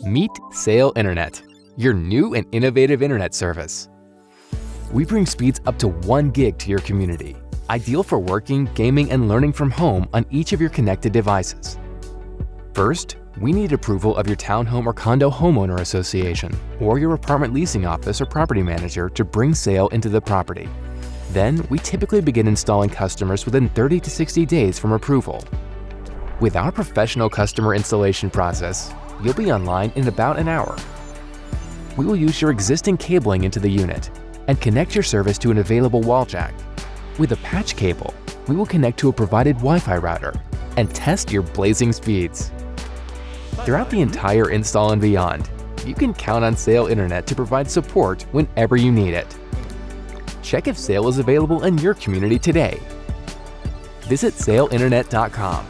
Meet Sail Internet, your new and innovative internet service. We bring speeds up to 1 gig to your community, ideal for working, gaming, and learning from home on each of your connected devices. First, we need approval of your townhome or condo homeowner association or your apartment leasing office or property manager to bring Sail into the property. Then, we typically begin installing customers within 30 to 60 days from approval. With our professional customer installation process, you'll be online in about an hour. We will use your existing cabling into the unit and connect your service to an available wall jack. With a patch cable, we will connect to a provided Wi-Fi router and test your blazing speeds. Throughout the entire install and beyond, you can count on Sail Internet to provide support whenever you need it. Check if Sail is available in your community today. Visit sailinternet.com